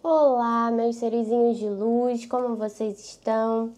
Olá, meus serizinhos de luz, como vocês estão?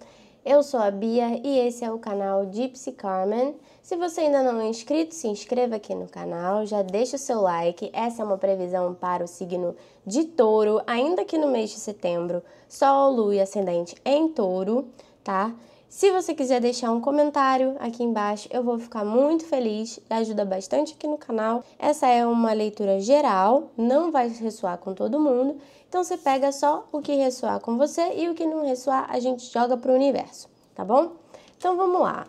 Eu sou a Bia e esse é o canal Gypsy Carmen. Se você ainda não é inscrito, se inscreva aqui no canal, já deixa o seu like. Essa é uma previsão para o signo de Touro, ainda que no mês de setembro, Sol, Lua e Ascendente em Touro, tá? Se você quiser deixar um comentário aqui embaixo, eu vou ficar muito feliz, ajuda bastante aqui no canal. Essa é uma leitura geral, não vai ressoar com todo mundo, então você pega só o que ressoar com você e o que não ressoar a gente joga para o universo, tá bom? Então vamos lá.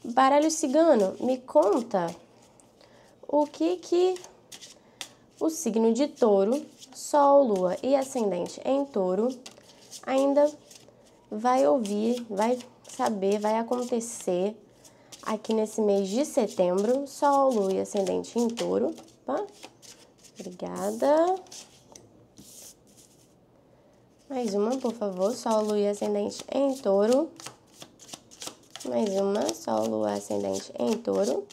Baralho cigano, me conta o que o signo de Touro, Sol, Lua e Ascendente em Touro ainda vai ouvir, vai saber, vai acontecer aqui nesse mês de setembro. Sol, Lua e Ascendente em Touro. Opa, obrigada. Mais uma, por favor. Sol, Lua e Ascendente em Touro. Mais uma. Sol, Lua, Ascendente em Touro. O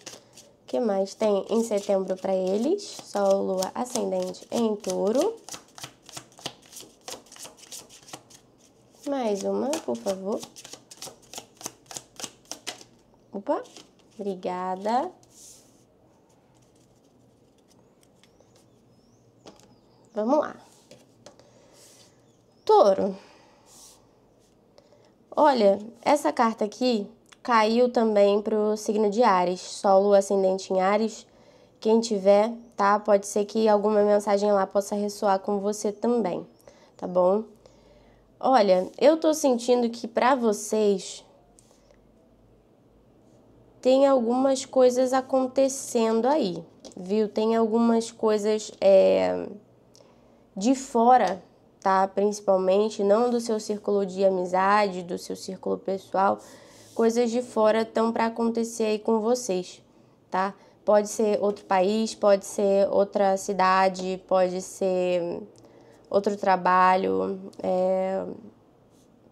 que mais tem em setembro para eles? Sol, Lua, Ascendente em Touro. Mais uma, por favor. Opa, obrigada. Vamos lá. Touro. Olha, essa carta aqui caiu também pro signo de Áries. Sol, Lua, Ascendente em Áries. Quem tiver, tá? Pode ser que alguma mensagem lá possa ressoar com você também, tá bom? Olha, eu tô sentindo que pra vocês tem algumas coisas acontecendo aí, viu? Tem algumas coisas de fora, tá? Principalmente, não do seu círculo de amizade, do seu círculo pessoal. Coisas de fora estão para acontecer aí com vocês, tá? Pode ser outro país, pode ser outra cidade, pode ser outro trabalho,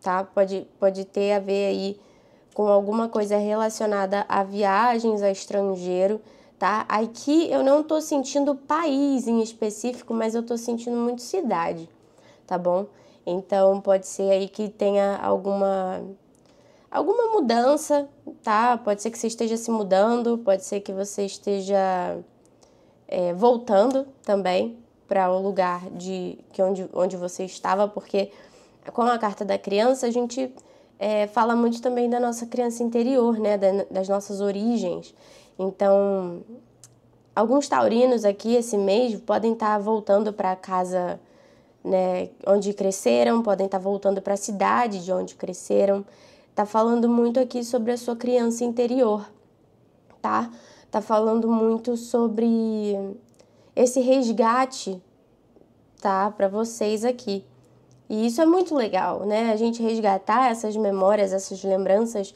tá? Pode ter a ver aí com alguma coisa relacionada a viagens ao estrangeiro, tá? Aqui eu não tô sentindo país em específico, mas eu tô sentindo muito cidade, tá bom? Então pode ser aí que tenha alguma mudança, tá? Pode ser que você esteja se mudando, pode ser que você esteja voltando também para o lugar onde você estava, porque com a carta da criança a gente fala muito também da nossa criança interior, né? Das nossas origens. Então, alguns taurinos aqui esse mês podem estar voltando para a casa, né, onde cresceram, podem estar voltando para a cidade de onde cresceram. Tá falando muito aqui sobre a sua criança interior, tá? Tá falando muito sobre esse resgate, tá? Para vocês aqui. E isso é muito legal, né? A gente resgatar essas memórias, essas lembranças,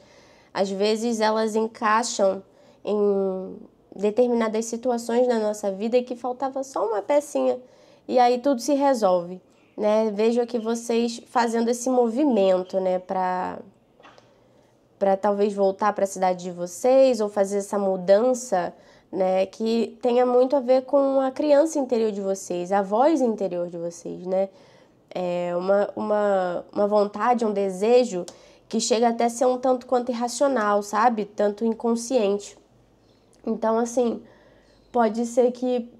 às vezes elas encaixam em determinadas situações na nossa vida que faltava só uma pecinha e aí tudo se resolve, né? Vejo aqui vocês fazendo esse movimento, né, para talvez voltar para a cidade de vocês ou fazer essa mudança, né, que tenha muito a ver com a criança interior de vocês, a voz interior de vocês, né? É uma vontade, um desejo que chega até a ser um tanto quanto irracional, sabe? Tanto inconsciente. Então, assim, pode ser que,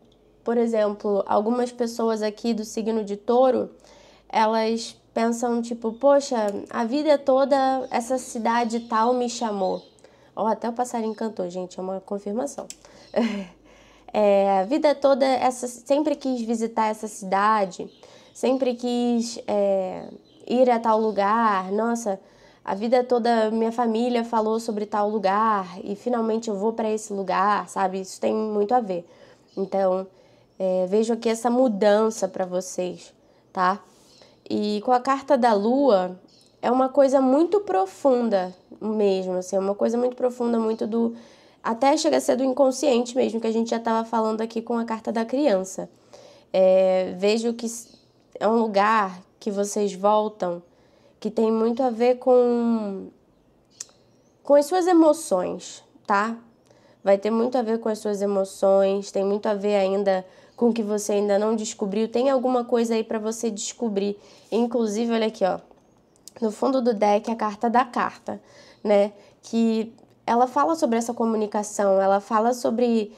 por exemplo, algumas pessoas aqui do signo de Touro, elas pensam tipo, poxa, a vida toda essa cidade tal me chamou. Ó, até o passarinho cantou, gente, é uma confirmação. A vida toda, sempre quis visitar essa cidade, sempre quis ir a tal lugar. Nossa, a vida toda minha família falou sobre tal lugar e finalmente eu vou para esse lugar, sabe? Isso tem muito a ver. Então, vejo aqui essa mudança para vocês, tá? E com a carta da Lua, é uma coisa muito profunda mesmo, assim, uma coisa muito profunda, muito do... Até chega a ser do inconsciente mesmo, que a gente já estava falando aqui com a carta da criança. Vejo que é um lugar que vocês voltam, que tem muito a ver com as suas emoções, tá? Vai ter muito a ver com as suas emoções, tem muito a ver ainda com que você ainda não descobriu. Tem alguma coisa aí para você descobrir. Inclusive, olha aqui, ó, no fundo do deck, a carta da carta, né? Que ela fala sobre essa comunicação, ela fala sobre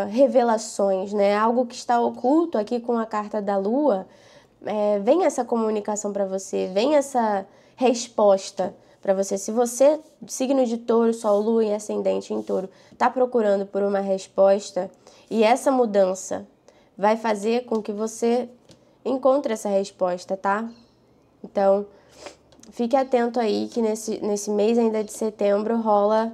revelações, né? Algo que está oculto aqui com a carta da lua. Vem essa comunicação para você, vem essa resposta para você. Se você, signo de touro, sol, lua e ascendente em touro, está procurando por uma resposta e essa mudança vai fazer com que você encontre essa resposta, tá? Então, fique atento aí que nesse mês ainda de setembro rola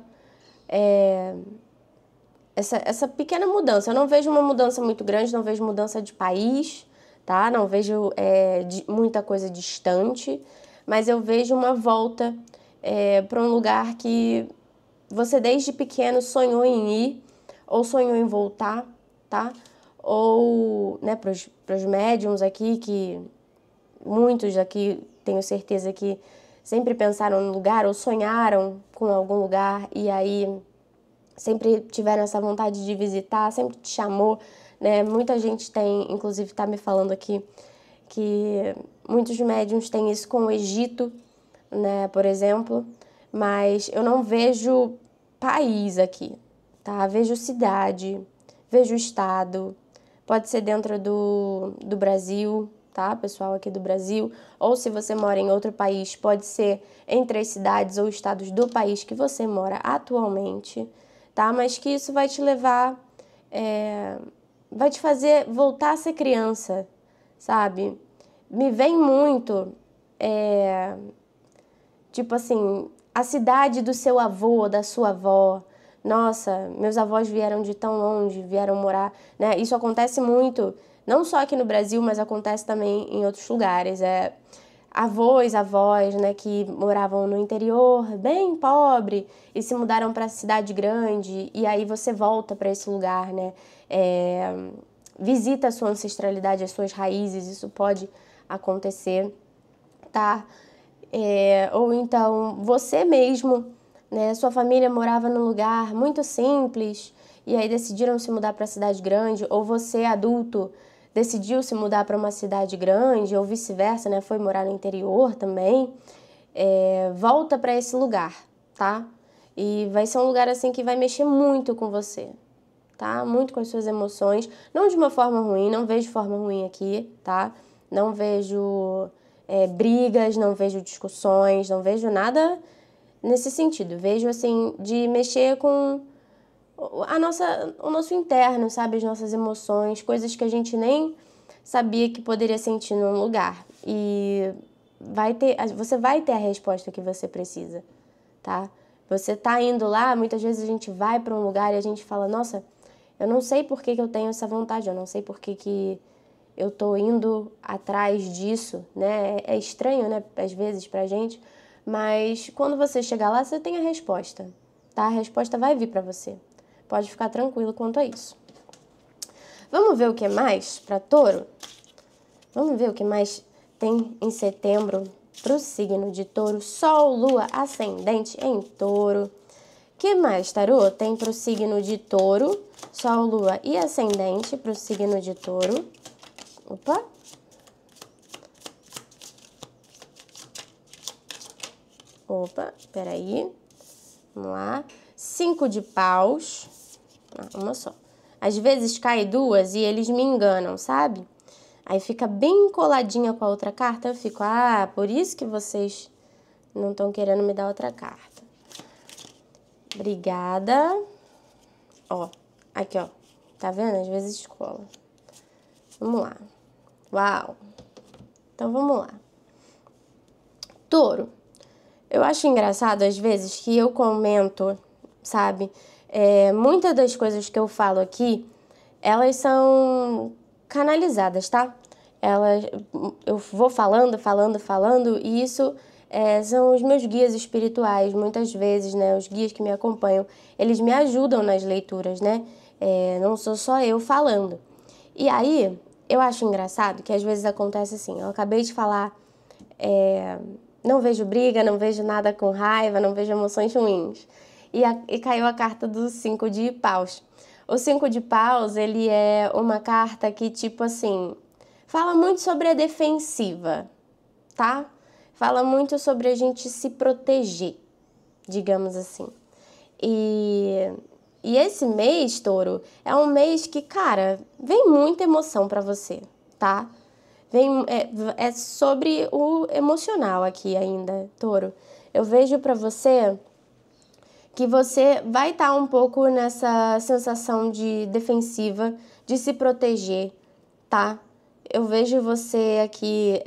essa pequena mudança. Eu não vejo uma mudança muito grande, não vejo mudança de país, tá? Não vejo muita coisa distante, mas eu vejo uma volta para um lugar que você desde pequeno sonhou em ir ou sonhou em voltar, tá? Ou, né, para os médiums aqui, que muitos aqui tenho certeza que sempre pensaram no lugar ou sonharam com algum lugar e aí sempre tiveram essa vontade de visitar, sempre te chamou, né? Muita gente tem, inclusive tá me falando aqui, que muitos médiums têm isso com o Egito, né, por exemplo, mas eu não vejo país aqui, tá? Vejo cidade, vejo estado, pode ser dentro do Brasil, tá? Pessoal aqui do Brasil, ou se você mora em outro país, pode ser entre as cidades ou estados do país que você mora atualmente, tá? Mas que isso vai te levar, vai te fazer voltar a ser criança, sabe? Me vem muito, tipo assim, a cidade do seu avô, da sua avó. Nossa, meus avós vieram de tão longe, vieram morar, né? Isso acontece muito, não só aqui no Brasil, mas acontece também em outros lugares. Avós, avós, né, que moravam no interior, bem pobre, e se mudaram para a cidade grande, e aí você volta para esse lugar, né? Visita a sua ancestralidade, as suas raízes, isso pode acontecer, tá? Ou então você mesmo, né? Sua família morava num lugar muito simples e aí decidiram se mudar para a cidade grande, ou você, adulto, decidiu se mudar para uma cidade grande, ou vice-versa, né? Foi morar no interior também. Volta para esse lugar, tá? E vai ser um lugar assim que vai mexer muito com você, tá? Muito com as suas emoções, não de uma forma ruim, não vejo forma ruim aqui, tá? Não vejo brigas, não vejo discussões, não vejo nada nesse sentido. Vejo, assim, de mexer com o nosso interno, sabe? As nossas emoções, coisas que a gente nem sabia que poderia sentir num lugar. E você vai ter a resposta que você precisa, tá? Você tá indo lá, muitas vezes a gente vai para um lugar e a gente fala, nossa, eu não sei por que eu tenho essa vontade, eu não sei por que eu tô indo atrás disso, né? É estranho, né, às vezes pra gente, mas quando você chegar lá, você tem a resposta, tá? A resposta vai vir pra você. Pode ficar tranquilo quanto a isso. Vamos ver o que mais para Touro? Vamos ver o que mais tem em setembro pro signo de Touro. Sol, Lua, Ascendente em Touro. Que mais, tarô? Tem pro signo de Touro, Sol, Lua e Ascendente pro signo de Touro. Opa! Opa, peraí. Vamos lá. 5 de paus. Uma só. Às vezes cai duas e eles me enganam, sabe? Aí fica bem coladinha com a outra carta. Eu fico, por isso que vocês não estão querendo me dar outra carta. Obrigada. Ó, aqui, ó. Tá vendo? Às vezes cola. Vamos lá. Uau! Então, vamos lá. Touro. Eu acho engraçado, às vezes, que eu comento, sabe? Muitas das coisas que eu falo aqui, elas são canalizadas, tá? Eu vou falando, e isso são os meus guias espirituais, muitas vezes, né? Os guias que me acompanham, eles me ajudam nas leituras, né? Não sou só eu falando. E aí, eu acho engraçado que às vezes acontece assim, eu acabei de falar, não vejo briga, não vejo nada com raiva, não vejo emoções ruins. E caiu a carta do 5 de paus. O 5 de paus, ele é uma carta que, tipo assim, fala muito sobre a defensiva, tá? Fala muito sobre a gente se proteger, digamos assim. E esse mês, Touro, é um mês que, cara, vem muita emoção pra você, tá? É sobre o emocional aqui ainda, Touro. Eu vejo pra você que você vai estar um pouco nessa sensação de defensiva, de se proteger, tá? Eu vejo você aqui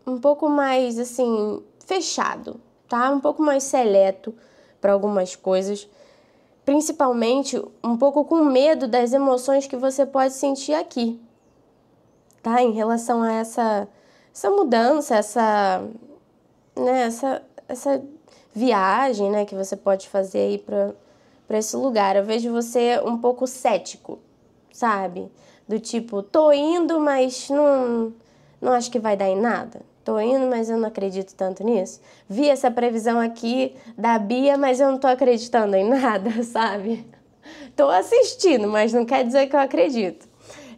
um pouco mais, assim, fechado, tá? Um pouco mais seleto para algumas coisas. Principalmente um pouco com medo das emoções que você pode sentir aqui, tá? Em relação a essa mudança, né, essa viagem, né, que você pode fazer aí para esse lugar. Eu vejo você um pouco cético, sabe? Do tipo, tô indo, mas não acho que vai dar em nada. Tô indo, mas eu não acredito tanto nisso. Vi essa previsão aqui da Bia, mas eu não tô acreditando em nada, sabe? Tô assistindo, mas não quer dizer que eu acredito.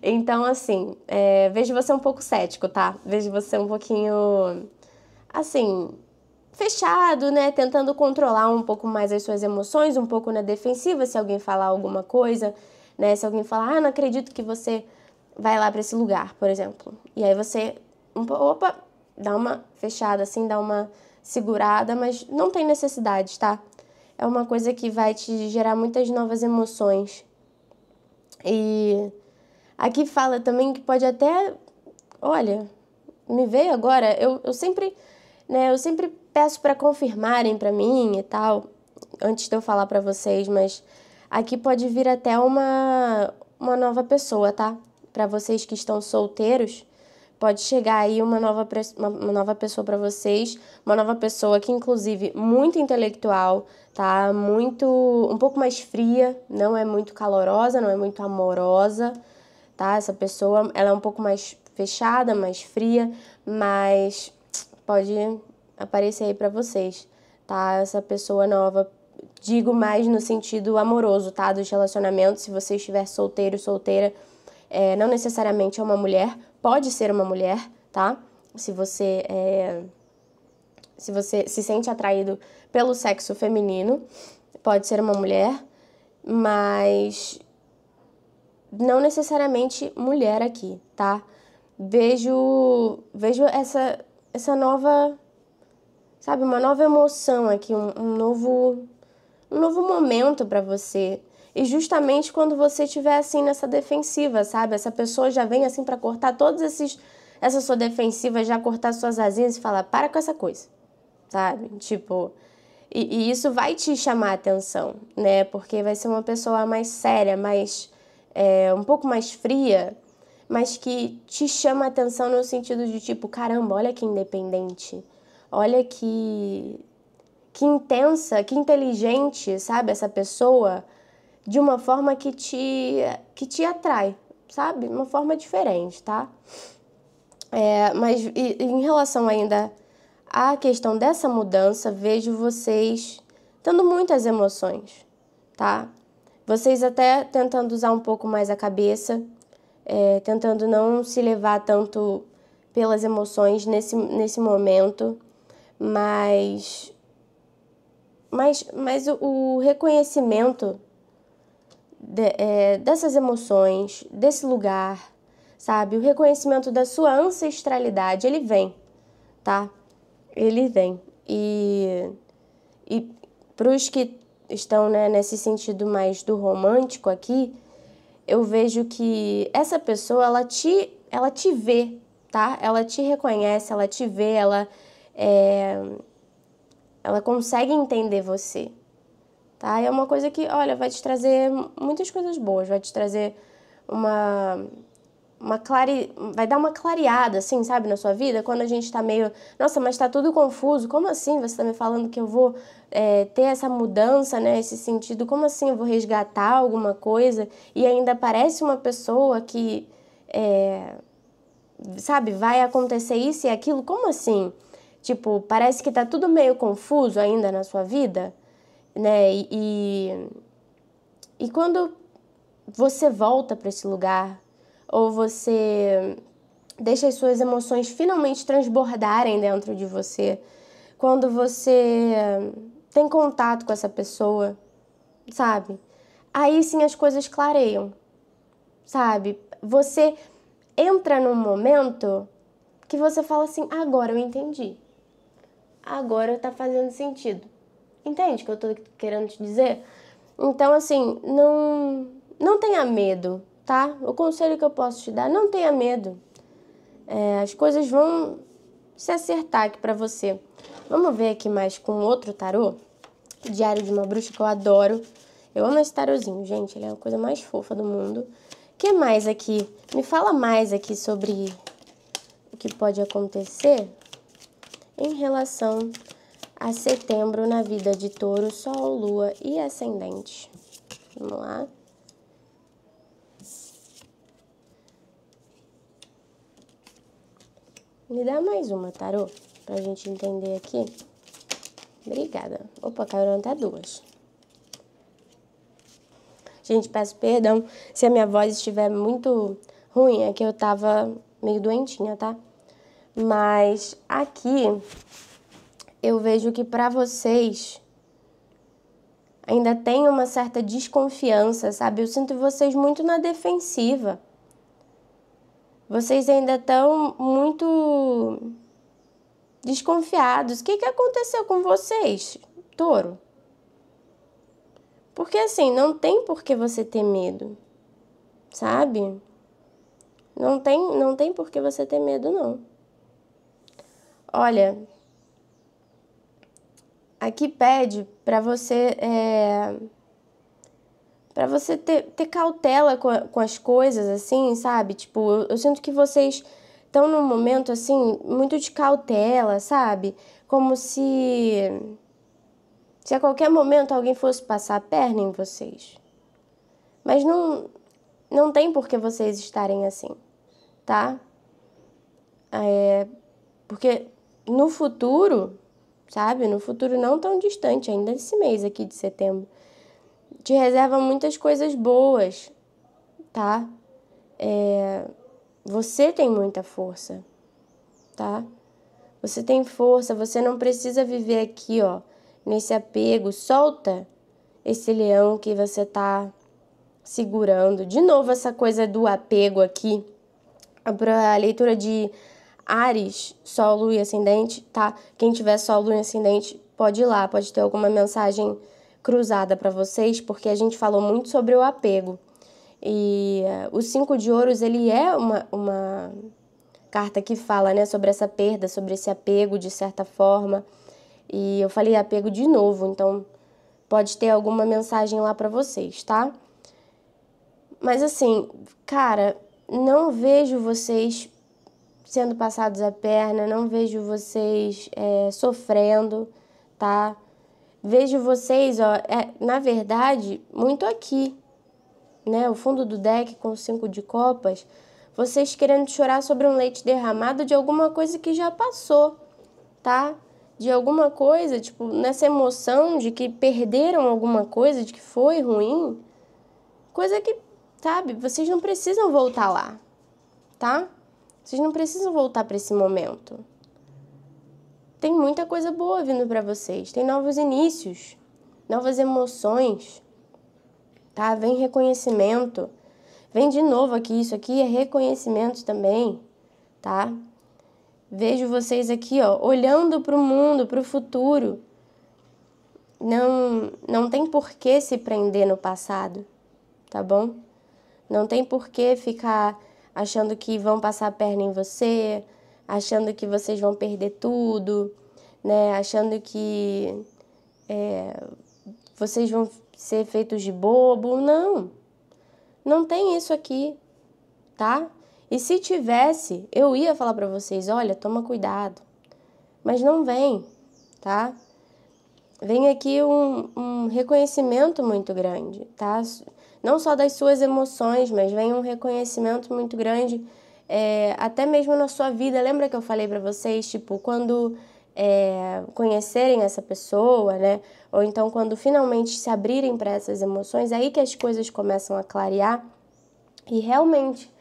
Então, assim, vejo você um pouco cético, tá? Vejo você um pouquinho, assim, fechado, né? Tentando controlar um pouco mais as suas emoções, um pouco na defensiva, se alguém falar alguma coisa, né? Se alguém falar, não acredito que você vai lá para esse lugar, por exemplo. E aí você, opa, dá uma fechada, assim, dá uma segurada, mas não tem necessidade, tá? É uma coisa que vai te gerar muitas novas emoções. E aqui fala também que pode até, olha, me veio agora, eu sempre, né, eu sempre peço para confirmarem para mim e tal, antes de eu falar para vocês, mas aqui pode vir até uma nova pessoa, tá? Para vocês que estão solteiros, pode chegar aí uma nova pessoa para vocês, uma nova pessoa que inclusive muito intelectual, tá? Um pouco mais fria, não é muito calorosa, não é muito amorosa, tá? Essa pessoa, ela é um pouco mais fechada, mais fria, mas pode aparecer aí para vocês, tá? Essa pessoa nova, digo mais no sentido amoroso, tá? Dos relacionamentos, se você estiver solteiro, solteira, não necessariamente é uma mulher, pode ser uma mulher, tá? Se você se sente atraído pelo sexo feminino, pode ser uma mulher, mas não necessariamente mulher aqui, tá? Vejo essa nova, sabe, uma nova emoção aqui, um novo momento para você. E justamente quando você estiver assim nessa defensiva, sabe? Essa pessoa já vem assim para cortar essa sua defensiva, já cortar suas asinhas e falar, para com essa coisa, sabe? Tipo, e isso vai te chamar a atenção, né? Porque vai ser uma pessoa mais séria, um pouco mais fria, mas que te chama a atenção no sentido de tipo, caramba, olha que independente, olha que intensa, que inteligente, sabe? Essa pessoa de uma forma que te atrai, sabe? Uma forma diferente, tá? Mas em relação ainda à questão dessa mudança, vejo vocês tendo muitas emoções, tá? Vocês até tentando usar um pouco mais a cabeça, tentando não se levar tanto pelas emoções nesse momento, mas o reconhecimento dessas emoções, desse lugar, sabe? O reconhecimento da sua ancestralidade, ele vem, tá? Ele vem. E para os que estão, né, nesse sentido mais do romântico aqui, eu vejo que essa pessoa, ela te vê, tá? Ela te reconhece, ela te vê, ela consegue entender você, tá? É uma coisa que, olha, vai te trazer muitas coisas boas, vai te trazer vai dar uma clareada, assim, sabe, na sua vida, quando a gente tá meio, nossa, mas tá tudo confuso, como assim você tá me falando que eu vou ter essa mudança, né, esse sentido, como assim eu vou resgatar alguma coisa e ainda parece uma pessoa que, sabe, vai acontecer isso e aquilo, como assim? Tipo, parece que tá tudo meio confuso ainda na sua vida, né, E quando você volta para esse lugar, ou você deixa as suas emoções finalmente transbordarem dentro de você, quando você tem contato com essa pessoa, sabe? Aí sim as coisas clareiam, sabe? Você entra num momento que você fala assim, agora eu entendi. Agora tá fazendo sentido. Entende o que eu tô querendo te dizer? Então, assim, não tenha medo, tá? O conselho que eu posso te dar, não tenha medo. As coisas vão se acertar aqui pra você. Vamos ver aqui mais com outro tarô. Diário de uma Bruxa, que eu adoro. Eu amo esse tarozinho, gente. Ele é a coisa mais fofa do mundo. O que mais aqui? Me fala mais aqui sobre o que pode acontecer em relação a setembro na vida de Touro, Sol, Lua e Ascendente. Vamos lá. Me dá mais uma, tarô, pra gente entender aqui. Obrigada. Opa, caíram até duas. Gente, peço perdão se a minha voz estiver muito ruim, é que eu tava meio doentinha, tá? Mas aqui eu vejo que pra vocês ainda tem uma certa desconfiança, sabe? Eu sinto vocês muito na defensiva. Vocês ainda estão muito desconfiados. O que aconteceu com vocês, Touro? Porque assim, não tem por que você ter medo, sabe? Não tem por que você ter medo, não. Olha, aqui pede pra você para você ter cautela com as coisas, assim, sabe? Tipo, eu sinto que vocês estão num momento, assim, muito de cautela, sabe? Como se a qualquer momento alguém fosse passar a perna em vocês. Mas não tem por que vocês estarem assim, tá? Porque no futuro, sabe? No futuro não tão distante, ainda esse mês aqui de setembro, te reserva muitas coisas boas, tá? Você tem muita força, tá? Você tem força, você não precisa viver aqui, ó, nesse apego. Solta esse leão que você tá segurando. De novo, essa coisa do apego aqui, para a leitura de Áries, Sol, Lua e Ascendente, tá? Quem tiver Sol, Lua e Ascendente, pode ir lá, pode ter alguma mensagem cruzada para vocês, porque a gente falou muito sobre o apego. E o 5 de ouros, ele é uma carta que fala, né, sobre essa perda, sobre esse apego, de certa forma. E eu falei apego de novo, então pode ter alguma mensagem lá para vocês, tá? Mas assim, cara, não vejo vocês sendo passados a perna, não vejo vocês sofrendo, tá? Vejo vocês, ó, na verdade, muito aqui, né? O fundo do deck com o 5 de copas, vocês querendo chorar sobre um leite derramado de alguma coisa que já passou, tá? De alguma coisa, tipo, nessa emoção de que perderam alguma coisa, de que foi ruim, coisa que, sabe, vocês não precisam voltar lá, tá? Vocês não precisam voltar para esse momento. Tem muita coisa boa vindo para vocês, tem novos inícios, novas emoções, tá? Vem reconhecimento. Vem de novo aqui, isso aqui é reconhecimento também, tá? Vejo vocês aqui, ó, olhando para o mundo, para o futuro. Não tem por que se prender no passado, tá bom? Não tem por que ficar achando que vão passar a perna em você, achando que vocês vão perder tudo, né? Achando que vocês vão ser feitos de bobo. Não tem isso aqui, tá? E se tivesse, eu ia falar pra vocês, olha, toma cuidado. Mas não vem, tá? Vem aqui um reconhecimento muito grande, tá? Não só das suas emoções, mas vem um reconhecimento muito grande, até mesmo na sua vida. Lembra que eu falei pra vocês, tipo, quando conhecerem essa pessoa, né? Ou então quando finalmente se abrirem para essas emoções, aí que as coisas começam a clarear e realmente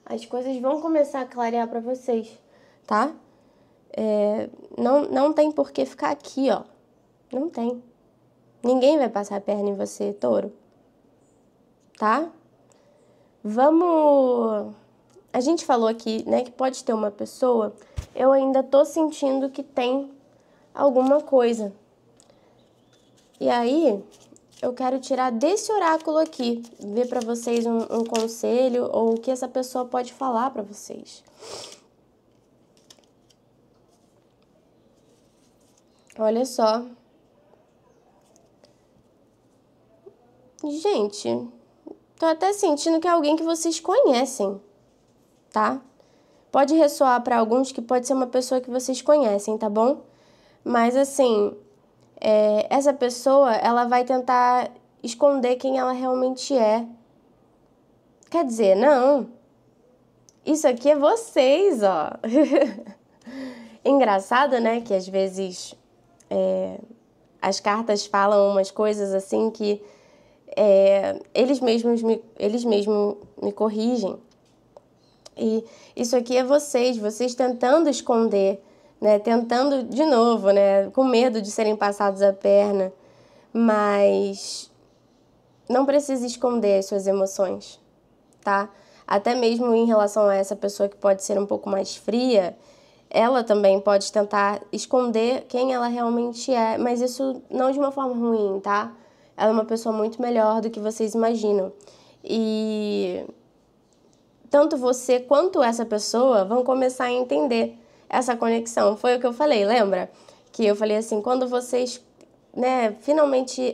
as coisas vão começar a clarear para vocês, tá? Não tem por que ficar aqui, ó. Não tem. Ninguém vai passar a perna em você, touro. Tá? Vamos... A gente falou aqui, né, que pode ter uma pessoa... Eu ainda tô sentindo que tem alguma coisa. E aí, eu quero tirar desse oráculo aqui, ver pra vocês um conselho ou o que essa pessoa pode falar pra vocês. Olha só. Gente, tô até sentindo que é alguém que vocês conhecem, tá? Pode ressoar para alguns que pode ser uma pessoa que vocês conhecem, tá bom? Mas assim, essa pessoa, ela vai tentar esconder quem ela realmente é. Quer dizer, não. Isso aqui é vocês, ó. Engraçado, né? Que às vezes as cartas falam umas coisas assim que eles mesmos me corrigem. E isso aqui é vocês tentando esconder, né? Tentando de novo, né? Com medo de serem passados a perna. Mas não precisa esconder as suas emoções, tá? Até mesmo em relação a essa pessoa que pode ser um pouco mais fria, ela também pode tentar esconder quem ela realmente é, mas isso não de uma forma ruim, tá? Ela é uma pessoa muito melhor do que vocês imaginam. E tanto você quanto essa pessoa vão começar a entender essa conexão. Foi o que eu falei, lembra? Que eu falei assim, quando vocês, né, finalmente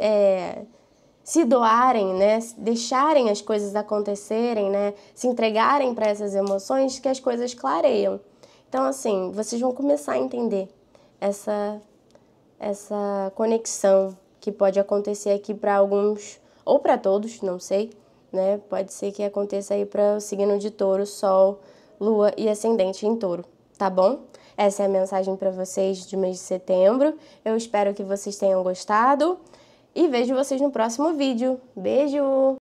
se doarem, né, deixarem as coisas acontecerem, né, se entregarem para essas emoções, que as coisas clareiam. Então, assim, vocês vão começar a entender essa conexão que pode acontecer aqui para alguns, ou para todos, não sei, né? Pode ser que aconteça aí para o signo de Touro, Sol, Lua e Ascendente em Touro, tá bom? Essa é a mensagem para vocês de mês de setembro. Eu espero que vocês tenham gostado e vejo vocês no próximo vídeo. Beijo!